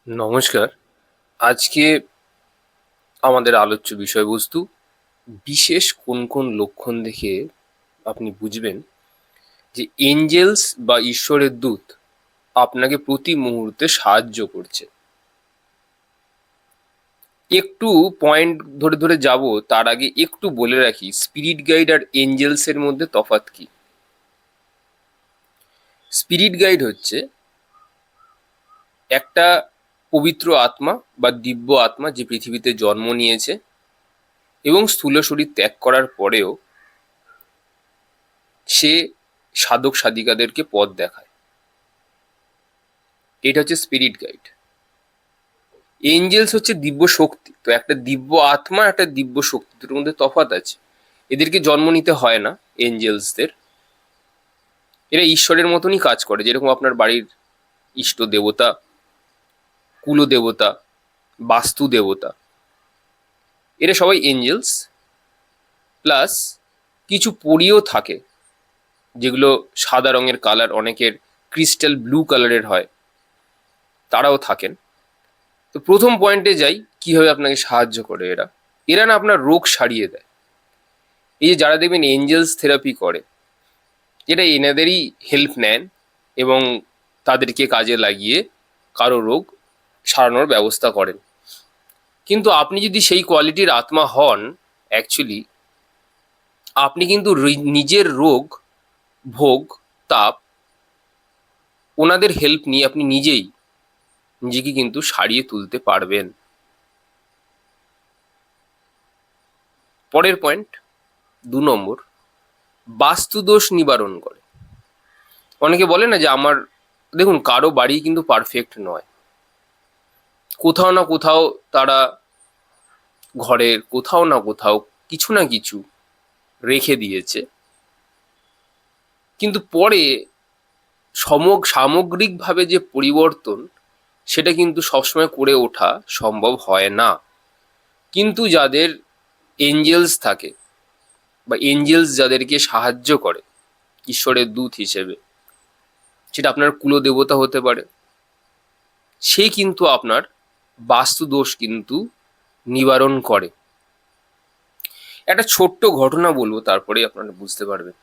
নমস্কার। আজকে আমাদের আলোচ্য বিষয়বস্তু বিশেষ কোন কোন লক্ষণ দেখে আপনি বুঝবেন যে এঞ্জেলস বা ঈশ্বরের দূত আপনাকে প্রতি মুহূর্তে সাহায্য করছে। একটু পয়েন্ট ধরে ধরে যাব, তার আগে একটু বলে রাখি স্পিরিট গাইড আর এঞ্জেলস এর মধ্যে তফাৎ কি। স্পিরিট গাইড হচ্ছে একটা পবিত্র আত্মা বা দিব্য আত্মা যে পৃথিবীতে জন্ম নিয়েছে এবং স্থূল শরীর ত্যাগ করার পরেও সে সাধক সাধিকাদেরকে পথ দেখায়। এটা হচ্ছে স্পিরিট গাইড। এঞ্জেলস হচ্ছে দিব্য শক্তি। তো একটা দিব্য আত্মা, একটা দিব্য শক্তি, দুটোর মধ্যে তফাৎ আছে। এদেরকে জন্ম নিতে হয় না। এঞ্জেলসদের, এরা ঈশ্বরের মতনই কাজ করে, যেরকম আপনার বাড়ির ইষ্ট দেবতা, কুল দেবতা, বাস্তু দেবতা, এরা সবাই এঞ্জেলস। প্লাস কিছু পরীও থাকে, যেগুলো সাদা রঙের কালার, অনেকের ক্রিস্টাল ব্লু কালারের হয়, তারাও থাকেন। তো প্রথম পয়েন্টে যাই, কিভাবে আপনাকে সাহায্য করে এরা। এরা না আপনার রোগ সারিয়ে দেয়। এই যে যারা দেখবেন এঞ্জেলস থেরাপি করে, এটা এনাদেরই হেল্প নেন এবং তাদেরকে কাজে লাগিয়ে কারো রোগ সারানোর ব্যবস্থা করেন। কিন্তু আপনি যদি সেই কোয়ালিটির আত্মা হন, অ্যাকচুয়ালি আপনি কিন্তু নিজের রোগ, ভোগ, তাপ, ওনাদের হেল্প নিয়ে আপনি নিজেই নিজেকে কিন্তু সারিয়ে তুলতে পারবেন। পরের পয়েন্ট, 2 নম্বর, বাস্তুদোষ নিবারণ করে। অনেকে বলে না যে আমার, দেখুন কারো বাড়ি কিন্তু পারফেক্ট নয়। কোথাও না কোথাও তারা ঘরের কোথাও না কোথাও কিছু না কিছু রেখে দিয়েছে, কিন্তু পরে সামগ্রিকভাবে যে পরিবর্তন, সেটা কিন্তু সবসময় করে ওঠা সম্ভব হয় না। কিন্তু যাদের এঞ্জেলস থাকে বা এঞ্জেলস যাদেরকে সাহায্য করে ঈশ্বরের দূত হিসেবে, সেটা আপনার কুলদেবতা হতে পারে, সে কিন্তু আপনার বাস্তু দোষ কিন্তু নিবারণ করে। একটা ছোট্ট ঘটনা বলবো, তারপরে আপনারা বুঝতে পারবেন।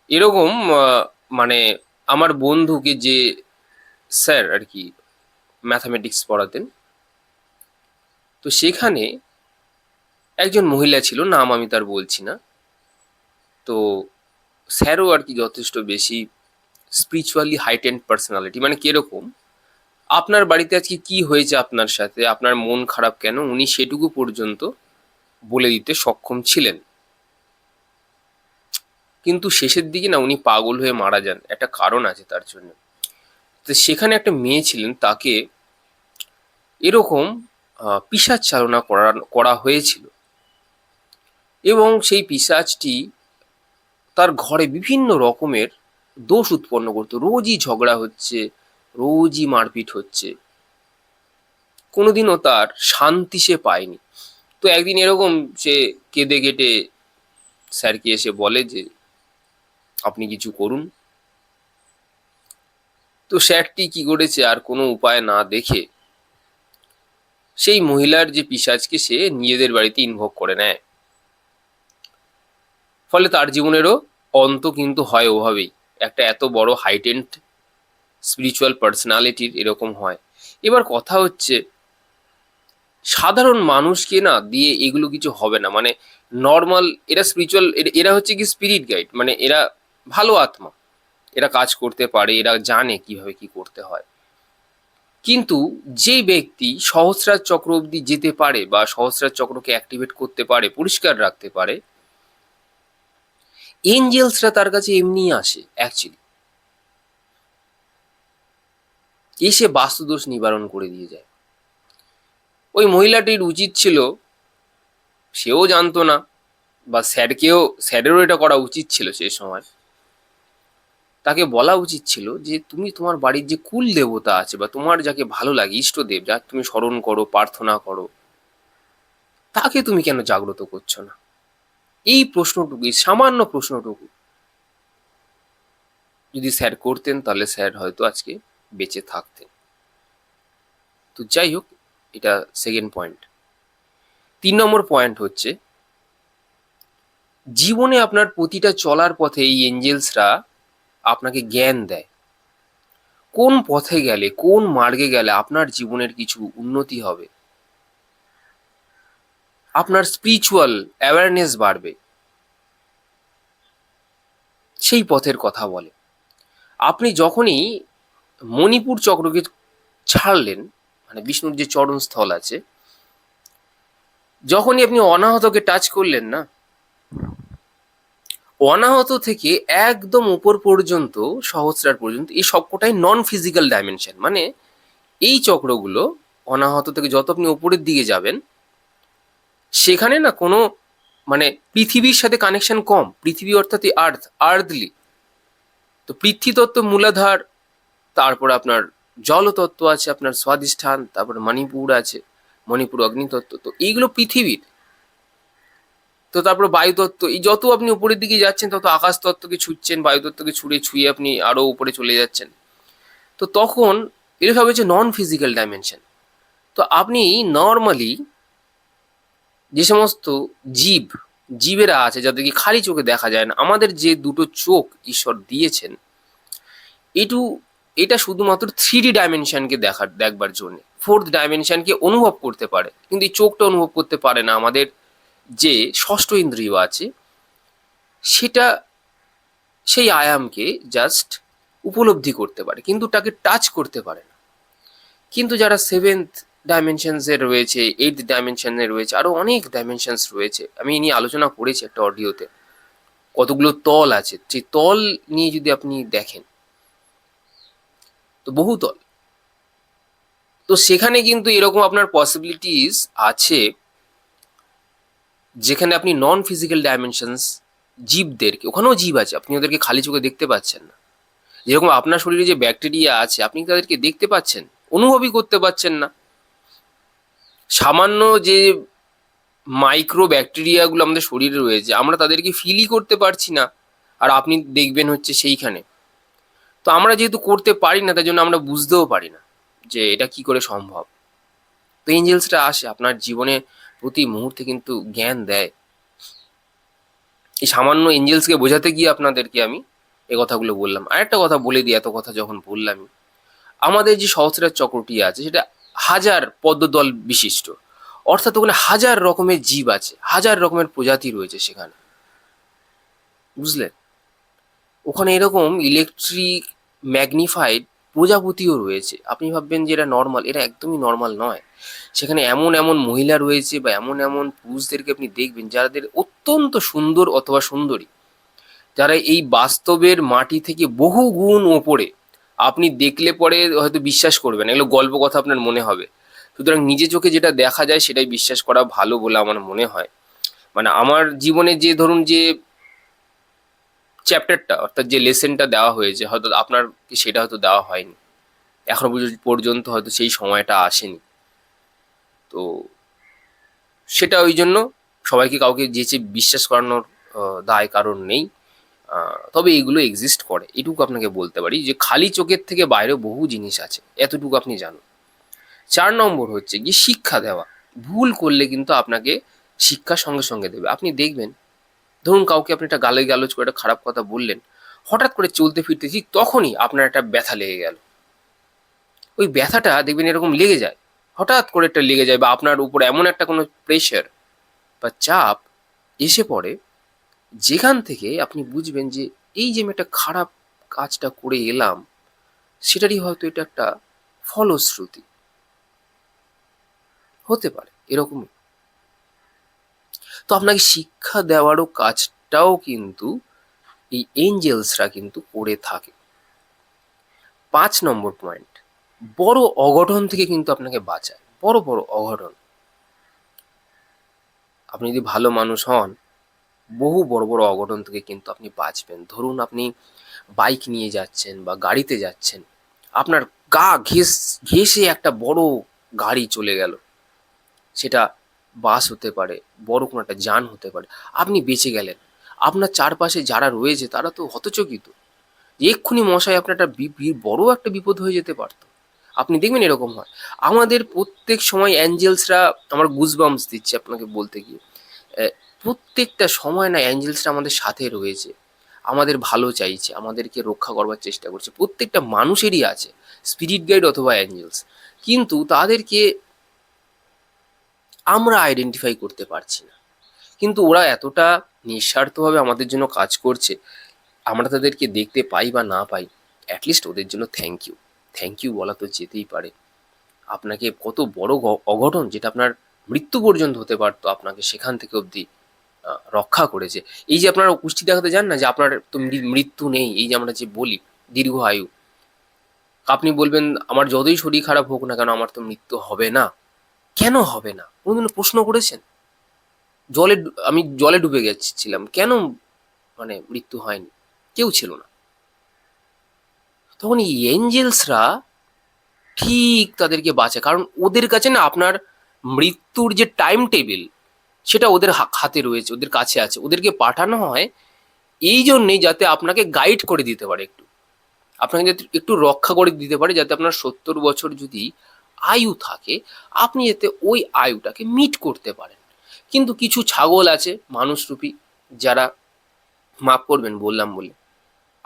এরকম মানে আমার বন্ধুকে যে স্যার আর কি ম্যাথামেটিক্স পড়াতেন, তো সেখানে একজন মহিলা ছিল, নাম আমি তার বলছি না। তো স্যারও আর কি যথেষ্ট বেশি স্পিরিচুয়ালি হাইটেন্ড পার্সোনালিটি, মানে কিরকম, আপনার বাড়িতে আজকে কি হয়েছে, আপনার সাথে আপনার মন খারাপ কেন, উনি সেটুকু পর্যন্ত বলে দিতে সক্ষম ছিলেন। কিন্তু শেষের দিকে না উনি পাগল হয়ে মারা যান, একটা কারণ আছে তার জন্য। তো সেখানে একটা মেয়ে ছিলেন, তাকে এরকম পিশাচ চালনা করা হয়েছিল, এবং সেই পিশাচটি তার ঘরে বিভিন্ন রকমের দোষ উৎপন্ন করতো। রোজই ঝগড়া হচ্ছে, রোজই মারপিট হচ্ছে, কোনোদিনও তার শান্তি সে পায়নি। তো একদিন এরকম সে কেঁদে কেটে স্যারকে এসে বলে যে আপনি কিছু করুন। তো স্যারটি কি করেছে, আর কোনো উপায় না দেখে সেই মহিলার যে পিশাচকে সে নিজেদের বাড়িতে ইনভোক করে নেয়। ফলে তার জীবনেরও অন্ত কিন্তু হয় ওভাবেই। একটা এত বড় হাইটেন্ড স্পিরিচুয়াল পার্সোনালিটির এরকম হয়। এবার কথা হচ্ছে, সাধারণ মানুষকে না দিয়ে এগুলো কিছু হবে না। মানে নর্মাল, এরা স্পিরিচুয়াল, এরা হচ্ছে কি স্পিরিট গাইড, মানে এরা ভালো আত্মা, এরা কাজ করতে পারে, এরা জানে কিভাবে কি করতে হয়। কিন্তু যে ব্যক্তি সহস্রার চক্র অব্দি যেতে পারে বা সহস্রার চক্রকে অ্যাক্টিভেট করতে পারে, পরিষ্কার রাখতে পারে, এঞ্জেলসরা তার কাছে এমনিই আসে অ্যাকচুয়ালি, এসে বাস্তুদোষ নিবারণ করে দিয়ে যায়। ওই মহিলাটির উচিত ছিল, সেও জানতো না, বা স্যারেরও এটা করা উচিত ছিল সে সময়, তাকে বলা উচিত ছিল যে তুমি তোমার বাড়ির যে কুল দেবতা আছে বা তোমার যাকে ভালো লাগে, ইষ্টদেব যার তুমি স্মরণ করো, প্রার্থনা করো, তাকে তুমি কেন জাগ্রত করছো না। এই প্রশ্নটুকু, এই সামান্য প্রশ্নটুকু যদি স্যার করতেন, তাহলে স্যার হয়তো আজকে বেঁচে থাকতেন। তো যাই হোক, এটা সেকেন্ড পয়েন্ট। 3 নম্বর পয়েন্ট হচ্ছে, জীবনে আপনার প্রতিটা চলার পথে এই এঞ্জেলসরা আপনাকে জ্ঞান দেয়। কোন পথে গেলে, কোন মার্গে গেলে আপনার জীবনের কিছু উন্নতি হবে, আপনার স্পিরিচুয়াল অ্যাওয়ারনেস বাড়বে, সেই পথের কথা বলে। আপনি যখনই মণিপুর চক্রকে ছাড়লেন, মানে বিষ্ণুর যে চরণস্থল আছে, যখনই আপনি অনাহতকে টাচ করলেন না, অনাহত থেকে একদম উপর পর্যন্ত, সহস্রার পর্যন্ত, এই সবকটাই নন ফিজিক্যাল ডাইমেনশন। মানে এই চক্রগুলো অনাহত থেকে যত আপনি উপরের দিকে যাবেন, সেখানে না কোনো, মানে পৃথিবীর সাথে কানেকশন কম। পৃথিবী অর্থাৎ আর্থলি। তো পৃথ্বীতত্ত্ব মূলাধার, তারপর আপনার জলতত্ত্ব আছে, আপনার স্বাধিষ্ঠান, তারপর মণিপুর আছে, মণিপুর অগ্নিতত্ত্ব। তো এইগুলো পৃথিবীর। তো তারপর বায়ুতত্ত্ব, এই যত আপনি উপরের দিকে যাচ্ছেন তত আকাশ তত্ত্বকে ছুঁচ্ছেন, বায়ুতত্ত্বকে ছুঁয়ে আপনি আরো উপরে চলে যাচ্ছেন। তো তখন এটা সব হচ্ছে নন ফিজিক্যাল ডাইমেনশন। তো আপনি নর্মালি যে সমস্ত জীবেরা আছে, যাদেরকে খালি চোখে দেখা যায় না, আমাদের যে দুটো চোখ ঈশ্বর দিয়েছেন, এটু এটা শুধুমাত্র 3D ডাইমেনশনকে দেখবার জন্য, 4th ডাইমেনশনকে অনুভব করতে পারে, কিন্তু এই চোখটা অনুভব করতে পারে না। আমাদের যে ষষ্ঠ ইন্দ্রিয় আছে, সেটা সেই আয়ামকে জাস্ট উপলব্ধি করতে পারে, কিন্তু তাকে টাচ করতে পারে না। কিন্তু যারা 7th ডাইমেনশনসে রয়েছে, 8th ডাইমেনশনে রয়েছে, আরো অনেক ডাইমেনশনস রয়েছে, আমি এই নিয়ে আলোচনা করেছি একটা অডিওতে। কতগুলো তল আছে, যে তল নিয়ে যদি আপনি দেখেন, তো বহুতল। তো সেখানে কিন্তু এরকম আপনার পসিবিলিটিস আছে, যেখানে আপনি নন ফিজিক্যাল ডাইমেনশনস জীবদেরকে, ওখানেও জীব আছে, আপনি ওদেরকে খালি চোখে দেখতে পাচ্ছেন না। যেরকম আপনার শরীরে যে ব্যাকটেরিয়া আছে, আপনি তাদেরকে দেখতে পাচ্ছেন, অনুভবই করতে পারছেন না। সামান্য যে মাইক্রো ব্যাকটেরিয়াগুলো আমাদের শরীরে রয়েছে, আমরা তাদেরকে ফিলই করতে পারছি না, আর আপনি দেখবেন হচ্ছে সেইখানে। তো আমরা যেহেতু করতে পারি না, তাই জন্য আমরা বুঝতেও পারি না যে এটা কি করে সম্ভব। তো এঞ্জেলসটা আসে আপনার জীবনে, প্রতি মুহূর্তে কিন্তু জ্ঞান দেয়। এই সামান্য এঞ্জেলসকে বোঝাতে গিয়ে আপনাদেরকে আমি এ কথাগুলো বললাম। আর একটা কথা বলে দিই, এত কথা যখন বললামই, আমাদের যে সহস্রার চক্রটি আছে, সেটা 1000 পদ্মদল বিশিষ্ট। অর্থাৎ ওখানে 1000 রকমের জীব আছে, 1000 রকমের প্রজাতি রয়েছে সেখানে, বুঝলেন? ওখানে এরকম ইলেকট্রিক ম্যাগনিফাইড প্রজাপতিও রয়েছে। আপনি ভাববেন যে এরা নর্মাল, এরা একদমই নর্মাল নয়। সেখানে এমন এমন মহিলা রয়েছে, বা এমন এমন পুরুষদেরকে আপনি দেখবেন, যাদের অত্যন্ত সুন্দর অথবা সুন্দরী, যারা এই বাস্তবের মাটি থেকে বহু গুণ ওপরে। আপনি দেখলে পরে হয়তো বিশ্বাস করবেন, এগুলো গল্প কথা আপনার মনে হবে। সুতরাং নিজে চোখে যেটা দেখা যায় সেটাই বিশ্বাস করা ভালো বলে আমার মনে হয়। মানে আমার জীবনে যে, ধরুন যে চ্যাপ্টারটা, অর্থাৎ যে লেসনটা দেওয়া হয়েছে, হয়তো আপনার সেটা হয়তো দেওয়া হয়নি এখনো পর্যন্ত, হয়তো সেই সময়টা আসেনি। তো সেটা ওই জন্য সবাইকে কাউকে যেচে বিশ্বাস করানোর দায় কারণ নেই। তবে এগুলো এক্সিস্ট করে, এটুকু আপনাকে বলতে পারি, যে খালি চোখের থেকে বাইরে বহু জিনিস আছে, এতটুকু আপনি জানুন। 4 নম্বর হচ্ছে কি, শিক্ষা দেওয়া। ভুল করলে কিন্তু আপনাকে শিক্ষা সঙ্গে সঙ্গে দেবে। আপনি দেখবেন, ধরুন কাউকে আপনি একটা গালাজ করে একটা খারাপ কথা বললেন, হঠাৎ করে চলতে ফিরতে ঠিক তখনই আপনার একটা ব্যথা লেগে গেল। ওই ব্যথাটা দেখবেন এরকম লেগে যায়, হঠাৎ করে একটা লেগে যায়, বা আপনার উপর এমন একটা কোনো প্রেশার বা চাপ এসে পড়ে, যেখান থেকে আপনি বুঝবেন যে এই যে আমি একটা খারাপ কাজটা করে এলাম, সেটারই হয়তো এটা একটা ফলশ্রুতি হতে পারে, এরকমই। তো আপনাকে শিক্ষা দেওয়ারও কাজটাও কিন্তু এই এঞ্জেলসরা কিন্তু করে থাকে। 5 নম্বর পয়েন্ট, বড় অঘটন থেকে কিন্তু আপনাকে বাঁচায়, বড় বড় অঘটন। আপনি যদি ভালো মানুষ হন, বহু বড় বড় অঘটন থেকে কিন্তু আপনি বাঁচবেন। ধরুন আপনি বাইক নিয়ে যাচ্ছেন বা গাড়িতে যাচ্ছেন, আপনার গা ঘেঁষে একটা বড় গাড়ি চলে গেল, সেটা বাস হতে পারে, বড় কোনো একটা যান হতে পারে, আপনি বেঁচে গেলেন। আপনার চারপাশে যারা রয়েছে তারা তো হতচকিত, যে এক্ষুনি মশাই আপনার একটা বড় একটা বিপদ হয়ে যেতে পারতো। আপনি দেখবেন এরকম হয়। আমাদের প্রত্যেক সময় অ্যাঞ্জেলসরা আমার গুজবাম্পস দিচ্ছে আপনাকে বলতে গিয়ে। প্রত্যেকটা সময় না অ্যাঞ্জেলসরা আমাদের সাথে রয়েছে, আমাদের ভালো চাইছে, আমাদেরকে রক্ষা করবার চেষ্টা করছে। প্রত্যেকটা মানুষেরই আছে স্পিরিট গাইড অথবা অ্যাঞ্জেলস, কিন্তু তাদেরকে আমরা আইডেন্টিফাই করতে পারছি না। কিন্তু ওরা এতটা নিঃস্বার্থভাবে আমাদের জন্য কাজ করছে, আমরা তাদেরকে দেখতে পাই বা না পাই, অ্যাটলিস্ট ওদের জন্য থ্যাংক ইউ। থ্যাংক ইউ বলা তো যেতেই পারে। আপনাকে কত বড় অঘটন, যেটা আপনার মৃত্যু পর্যন্ত হতে পারতো, আপনাকে সেখান থেকে অবধি রক্ষা করেছে। এই যে আপনারা কুষ্টি দেখাতে যান না যে আপনার তো মৃত্যু নেই, এই যে আমরা যে বলি দীর্ঘ আয়ু, আপনি বলবেন আমার যতই শরীর খারাপ হোক না কেন আমার তো মৃত্যু হবে না। কেন হবে না? কোনোদিন প্রশ্ন করেছেন? আমি জলে ডুবে গেছিলাম, কেন মানে মৃত্যু হয়নি? কেউ ছিল না। তখন এই এঞ্জেলসরা ঠিক তাদেরকে বাঁচায়, কারণ ওদের কাছে না আপনার মৃত্যুর যে টাইম টেবিল, সেটা ওদের হাতে রয়েছে, ওদের কাছে আছে। ওদেরকে পাঠানো হয় এই জন্যেই যাতে আপনাকে গাইড করে দিতে পারে, আপনাকে যাতে একটু রক্ষা করে দিতে পারে, যাতে আপনার 70 বছর যদি আয়ু থাকে, আপনি যাতে ওই আয়ুটাকে মিট করতে পারেন। কিন্তু কিছু ছাগল আছে মানুষরূপী, যারা, মাফ করবেন বললাম বলে,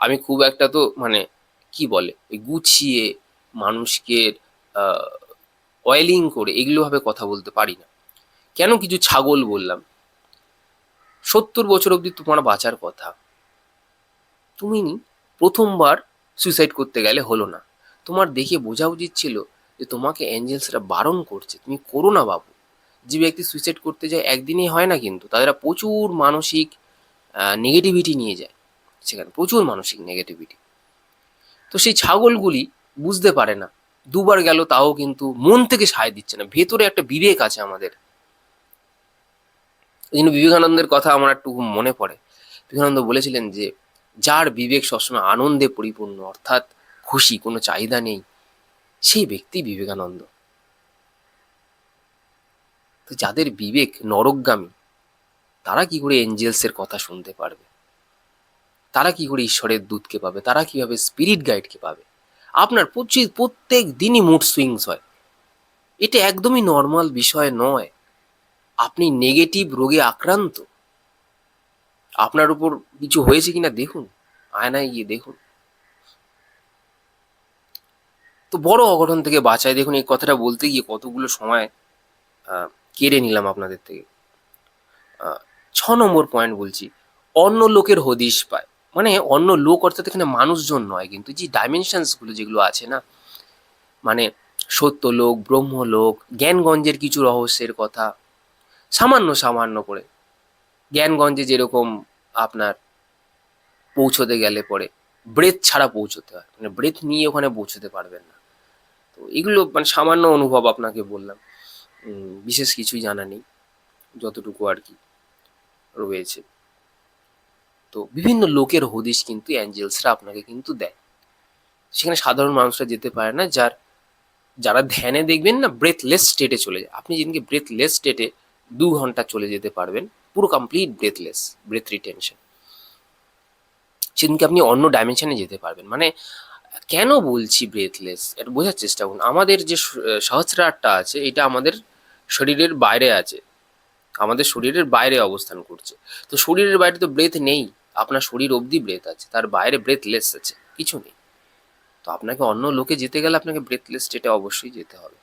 আমি খুব একটা তো মানে কি বলে ওই গুছিয়ে মানুষকে অয়েলিং করে এগুলো ভাবে কথা বলতে পারি না। কেন কিছু ছাগল বললাম? 70 বছর অবধি তোমার বাঁচার কথা, তুমি প্রথমবার সুইসাইড করতে গেলে হলো না, তোমার দেখে বোঝা উচিত ছিল যে তোমাকে অ্যাঞ্জেলসরা বারণ করছে, তুমি করো না বাবু। যে ব্যক্তি সুইসাইড করতে যায় একদিনেই হয় না, কিন্তু তারা প্রচুর মানসিক নেগেটিভিটি নিয়ে যায়, সেখানে প্রচুর মানসিক নেগেটিভিটি। তো সেই ছাগলগুলি বুঝতে পারে না, দুবার গেল তাও কিন্তু মন থেকে সায় দিচ্ছে না, ভেতরে একটা বিবেক আছে আমাদের। এই জন্য বিবেকানন্দের কথা আমার একটু মনে পড়ে। বিবেকানন্দ বলেছিলেন যে যার বিবেক সবসময় আনন্দে পরিপূর্ণ, অর্থাৎ খুশি, কোনো চাহিদা নেই, সেই ব্যক্তি বিবেকানন্দ। তো যাদের বিবেক নরকগামী, তারা কি করে এঞ্জেলসের কথা শুনতে পারবে? তারা কি করে ঈশ্বরের দূতকে পাবে? তারা কিভাবে স্পিরিট গাইডকে পাবে? আপনার প্রত্যেক দিনই মুড সুইংস হয়, এটা একদমই নর্মাল বিষয় নয়। আপনি নেগেটিভ রোগে আক্রান্ত, আপনার উপর কিছু হয়েছে কিনা দেখুন, আয়নায় গিয়ে দেখুন। তো বড় অঘটন থেকে বাঁচায়, দেখুন এই কথাটা বলতে গিয়ে কতগুলো সময় আহ, কেড়ে নিলাম আপনাদের থেকে। 6 নম্বর পয়েন্ট বলছি, অন্য লোকের হদিশ পায়। মানে অন্য লোক অর্থাৎ এখানে মানুষজন নয়, কিন্তু যে ডাইমেনশনস গুলো যেগুলো আছে না, মানে সত্যলোক, ব্রহ্মলোক, জ্ঞানগঞ্জের কিছু রহস্যের কথা, সামান্য সামান্য করে জ্ঞানগঞ্জে যেরকম আপনার পৌঁছতে গেলে পরে ব্রেথ ছাড়া পৌঁছতে হয়, মানে ব্রেথ নিয়ে ওখানে পৌঁছতে পারবেন না। তো এগুলো মানে সামান্য অনুভব আপনাকে বললাম, বিশেষ কিছুই জানা নেই, যতটুকু আর কি রয়েছে। তো বিভিন্ন লোকের হদিশ কিন্তু অ্যাঞ্জেলসরা আপনাকে কিন্তু দেয়, সেখানে সাধারণ মানুষরা যেতে পারে না। যারা ধ্যানে দেখবেন না ব্রেথলেস স্টেটে চলে যায়, আপনি যেদিনকে ব্রেথলেস স্টেটে 2 ঘন্টা চলে যেতে পারবেন, পুরো কমপ্লিট ব্রেথলেস, ব্রেথ রিটেনশন, সেদিনকে আপনি অন্য ডাইমেনশনে যেতে পারবেন। মানে কেন বলছি ব্রেথলেস, এটা বোঝার চেষ্টা করুন। আমাদের যে সহস্রারটা আছে, এটা আমাদের শরীরের বাইরে আছে, আমাদের শরীরের বাইরে অবস্থান করছে। তো শরীরের বাইরে তো ব্রেথ নেই, আপনার শরীর অবধি ব্রেথ আছে, তার বাইরে ব্রেথলেস আছে, কিছু নেই। তো আপনাকে অন্য লোকে যেতে গেলে আপনাকে ব্রেথলেস স্টেটে অবশ্যই যেতে হবে।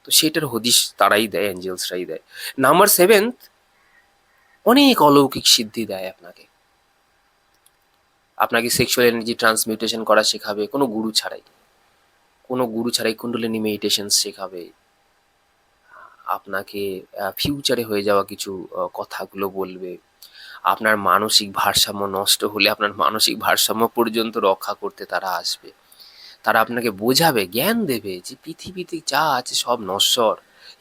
তো সেটার হদিশ তারাই দেয়, অ্যাঞ্জেলসরাই দেয়। নাম্বার 7, অনেক অলৌকিক সিদ্ধি দেয় আপনাকে। আপনাকে সেক্সুয়াল এনার্জি ট্রান্সমিউটেশন করা শেখাবে কোনো গুরু ছাড়াই, কোনো গুরু ছাড়াই কুণ্ডলিনী মেডিটেশন শেখাবে আপনাকে, ফিউচারে হয়ে যাওয়া কিছু কথাগুলো বলবে। আপনার মানসিক ভারসাম্য নষ্ট হলে আপনার মানসিক ভারসাম্য পর্যন্ত রক্ষা করতে তারা আসবে। তারা আপনাকে বোঝাবে, জ্ঞান দেবে যে পৃথিবীতে যা আছে সব নশ্বর,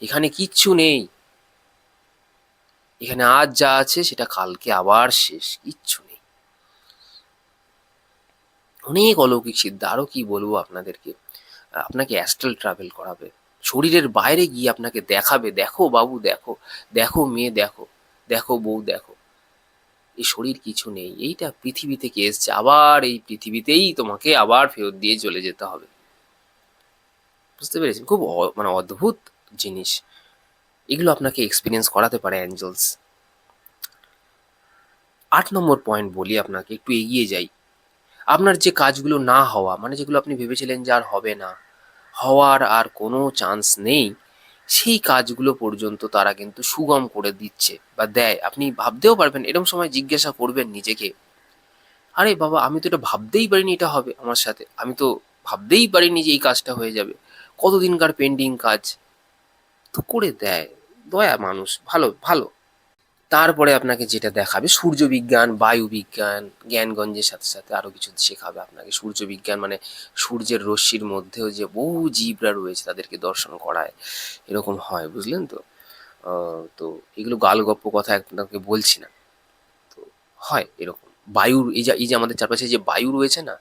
এখানে কিচ্ছু নেই, এখানে আজ যা আছে সেটা কালকে আবার শেষ, কিচ্ছু নেই। অনেক অলৌকিক সিদ্ধি, আরো কি বলবো আপনাদেরকে। আপনাকে অ্যাস্ট্রাল ট্রাভেল করাবে, শরীরের বাইরে গিয়ে আপনাকে দেখাবে, দেখো বাবু দেখো, দেখো মেয়ে দেখো, দেখো বউ দেখো, এই শরীর কিছু নেই, এইটা পৃথিবী থেকে এসছে, আবার এই পৃথিবীতেই তোমাকে আবার ফেরত দিয়ে চলে যেতে হবে। বুঝতে পেরেছেন? খুব মানে অদ্ভুত জিনিস। এগুলো আপনাকে এক্সপিরিয়েন্স করাতে পারে অ্যাঞ্জেলস। 8 নম্বর পয়েন্ট বলি আপনাকে, একটু এগিয়ে যাই। আপনার যে কাজগুলো না হওয়া, মানে যেগুলো আপনি ভেবেছিলেন যে আর হবে না, হওয়ার আর কোনো চান্স নেই, সেই কাজগুলো পর্যন্ত তারা কিন্তু সুগম করে দিচ্ছে বা দেয়। আপনি ভাবতেও পারবেন, এরকম সময় জিজ্ঞাসা করবেন নিজেকে, আরে বাবা, আমি তো এটা ভাবতেই পারিনি এটা হবে আমার সাথে, আমি তো ভাবতেই পারিনি যে এই কাজটা হয়ে যাবে, কতদিনকার পেন্ডিং কাজ, তো করে দেয়। দয়া মানুষ, ভালো ভালো। তারপরে আপনাকে যেটা দেখাবে সূর্যবিজ্ঞান, বায়ুবিজ্ঞান, জ্ঞানগঞ্জের সাথে সাথে আরো কিছু শেখাবে আপনাকে। সূর্যবিজ্ঞান মানে সূর্যের রশ্মির মধ্যেও যে বহু জীবরা রয়েছে তাদেরকে দর্শন করায়, এরকম হয়, বুঝলেন তো? তো এগুলো গালগপ্প কথা আপনাকে বলছি না, তো হয় এরকম। বায়ুর এই যে আমাদের চারপাশে যে বায়ু রয়েছে না,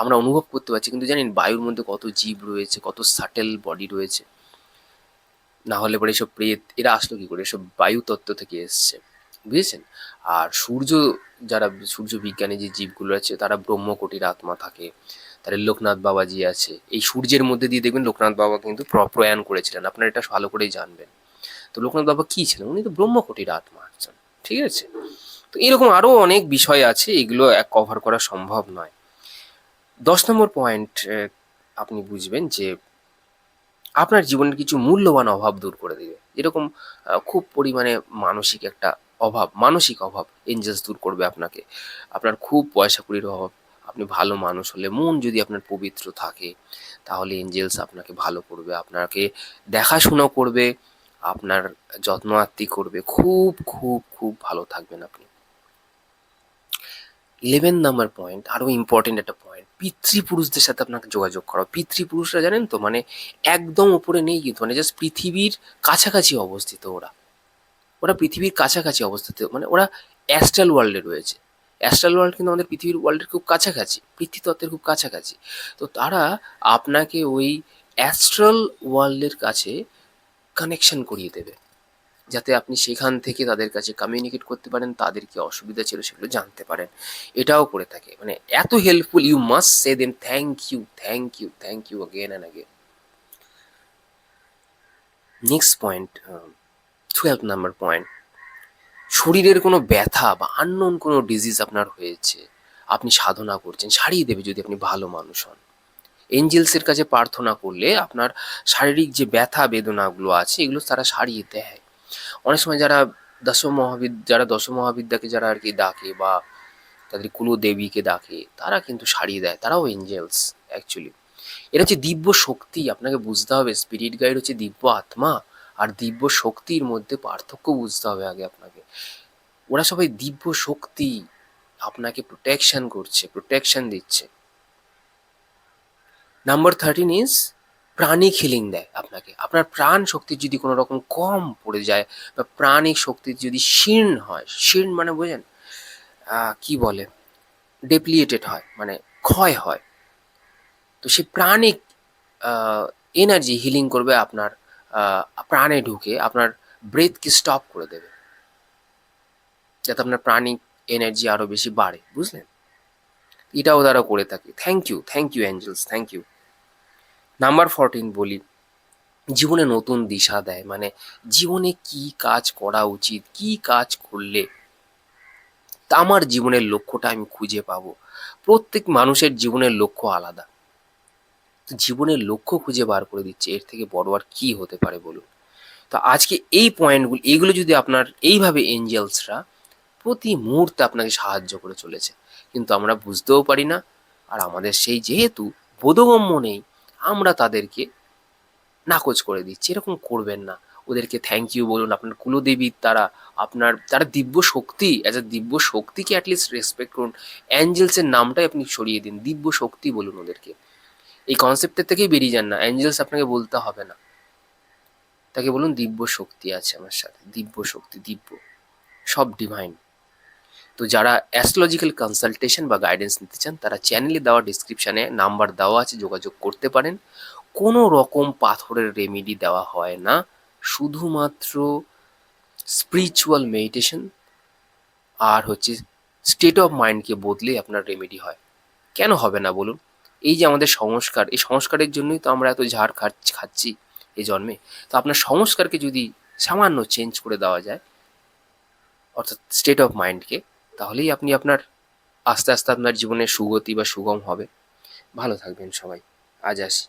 আমরা অনুভব করতে পারছি, কিন্তু জানেন বায়ুর মধ্যে কত জীব রয়েছে, কত সাটেল বডি রয়েছে। না হলে পরে এসব প্রেত এরা আসলো কি করে, এসব বায়ু তত্ত্ব থেকে এসছে, বুঝেছেন? আর যারা সূর্য বিজ্ঞানী যে জীবগুলো আছে তারা ব্রহ্মকোটির আত্মা থাকে। তাহলে লোকনাথ বাবাজি আছে, এই সূর্যের মধ্যে দিয়ে দেখবেন লোকনাথ বাবা কিন্তু প্রয়াণ করেছিলেন, আপনারা এটা ভালো করেই জানবেন। তো লোকনাথ বাবা কি ছিলেন, উনি তো ব্রহ্মকোটির আত্মা একজন, ঠিক আছে? তো এরকম আরো অনেক বিষয় আছে, এগুলো এক কভার করা সম্ভব নয়। 10 নম্বর পয়েন্ট, আপনি বুঝবেন যে আপনার জীবনের কিছু মূল্যবান অভাব দূর করে দিবে। যেরকম খুব পরিমাণে মানসিক একটা অভাব, মানসিক অভাব এঞ্জেলস দূর করবে আপনাকে। আপনার খুব পয়সা-কড়ির অভাব, আপনি ভালো মানুষ হলে, মন যদি আপনার পবিত্র থাকে, তাহলে এঞ্জেলস আপনাকে ভালো করবে, আপনাকে দেখাশোনা করবে, আপনার যত্ন আত্তি করবে। খুব, খুব, খুব ভালো থাকবেন আপনি। 11 নম্বর পয়েন্ট, আরো ইম্পর্টেন্ট একটা পয়েন্ট, পিতৃপুরুষদের সাথে আপনাকে যোগাযোগ করা। পিতৃপুরুষরা জানেন তো, মানে একদম উপরে নেই কিন্তু, মানে জাস্ট পৃথিবীর কাছাকাছি অবস্থিত ওরা। ওরা পৃথিবীর কাছাকাছি অবস্থিত, মানে ওরা অ্যাস্ট্রাল ওয়ার্ল্ডে রয়েছে। অ্যাস্ট্রাল ওয়ার্ল্ড কিন্তু আমাদের পৃথিবীর ওয়ার্ল্ডের খুব কাছাকাছি, পৃথিবীতত্ত্বের খুব কাছাকাছি। তো তারা আপনাকে ওই অ্যাস্ট্রাল ওয়ার্ল্ডের কাছে কানেকশন করিয়ে দেবে, যাতে আপনি সেখান থেকে তাদের কাছে কমিউনিকেট করতে পারেন, তাদের কি অসুবিধা ছিল সেগুলো জানতে পারেন। এটাও করে থাকে, মানে এত helpful, you must say them thank you, thank you, thank you again and again. Next point, 12 number point, শরীরের কোনো ব্যথা বা আননোন কোনো ডিজিজ আপনার হয়েছে, আপনি সাধনা করছেন, সারিয়ে দেবে যদি আপনি ভালো মানুষ হন। এঞ্জেলসের কাছে প্রার্থনা করলে আপনার শারীরিক যে ব্যথা বেদনাগুলো আছে এগুলো তারা সারিয়ে দেয়। অনেক সময় যারা দশ মহাবিদ্যাকে যারা আর কি ডাকে, বা তাদের কুলদেবীকে ডাকে, তারা কিন্তু সারিয়ে দেয়, তারাও এঞ্জেলস অ্যাকচুয়ালি। এটা হচ্ছে দিব্য শক্তি, আপনাকে বুঝতে হবে। স্পিরিট গাইড হচ্ছে দিব্য আত্মা, আর দিব্য শক্তির মধ্যে পার্থক্য বুঝতে হবে আগে আপনাকে। ওরা সবাই দিব্য শক্তি, আপনাকে প্রোটেকশন করছে, প্রোটেকশন দিচ্ছে। নাম্বার 13 ইজ প্রাণিক হিলিং দেয় আপনাকে। আপনার প্রাণ শক্তি যদি কোনো রকম কম পড়ে যায়, বা প্রাণিক শক্তি যদি শীর্ণ হয়, শীর্ণ মানে বোঝেন, কি বলে, ডেপ্লিয়েটেড হয়, মানে ক্ষয় হয়, তো সেই প্রাণিক এনার্জি হিলিং করবে আপনার প্রাণে ঢুকে আপনার ব্রেথকে স্টপ করে দেবে, যাতে আপনার প্রাণিক এনার্জি আরো বেশি বাড়ে, বুঝলেন? এটাও তারা করে থাকে। Thank you angels, thank you. Number 14 বলি, জীবনে নতুন দিশা দেয়, মানে জীবনে কি কাজ করা উচিত, কি কাজ করলে আমার জীবনের লক্ষ্যটা আমি খুঁজে পাবো। প্রত্যেক মানুষের জীবনের লক্ষ্য আলাদা, তো জীবনের লক্ষ্য খুঁজে বার করে দিচ্ছে, এর থেকে বড় আর কি হতে পারে বলুন? তো আজকে এই পয়েন্টগুলো, এইগুলো যদি আপনার এইভাবে এঞ্জেলসরা প্রতি মুহূর্তে আপনাকে সাহায্য করে চলেছে, কিন্তু আমরা বুঝতেও পারি না। আর আমাদের সেই যেহেতু বোধগম্য নেই, আমরা তাদেরকে নাকচ করে দিচ্ছি। এরকম করবেন না, ওদেরকে থ্যাংক ইউ বলুন। আপনার কুলদেবীর তারা দিব্য শক্তি, অ্যাজ আ দিব্য শক্তিকে অ্যাটলিস্ট রেসপেক্ট করুন। অ্যাঞ্জেলসের নামটাই আপনি সরিয়ে দিন, দিব্য শক্তি বলুন ওদেরকে। এই কনসেপ্টের থেকেই বেরিয়ে যান না, অ্যাঞ্জেলস আপনাকে বলতে হবে না, তাকে বলুন দিব্য শক্তি আছে আমার সাথে, দিব্য শক্তি, দিব্য, সব ডিভাইন। তো যারা অ্যাস্ট্রোলজিক্যাল কনসালটেশন বা গাইডেন্স নিতে চান, তারা চ্যানেলে দেওয়া ডিসক্রিপশানে নাম্বার দেওয়া আছে, যোগাযোগ করতে পারেন। কোনো রকম পাথরের রেমেডি দেওয়া হয় না, শুধুমাত্র স্পিরিচুয়াল মেডিটেশন আর হচ্ছে স্টেট অফ মাইন্ডকে বদলে আপনার রেমেডি হয়। কেন হবে না বলুন? এই যে আমাদের সংস্কার, এই সংস্কারের জন্যই তো আমরা এত ঝাড় খাচ্ছি এই জন্মে। তো আপনার সংস্কারকে যদি সামান্য চেঞ্জ করে দেওয়া যায়, অর্থাৎ স্টেট অফ মাইন্ডকে, তাহলেই আপনি আপনার আস্তে আস্তে আপনার জীবনে সুগতি বা সুগম হবে। ভালো থাকবেন সবাই। আজ আসি।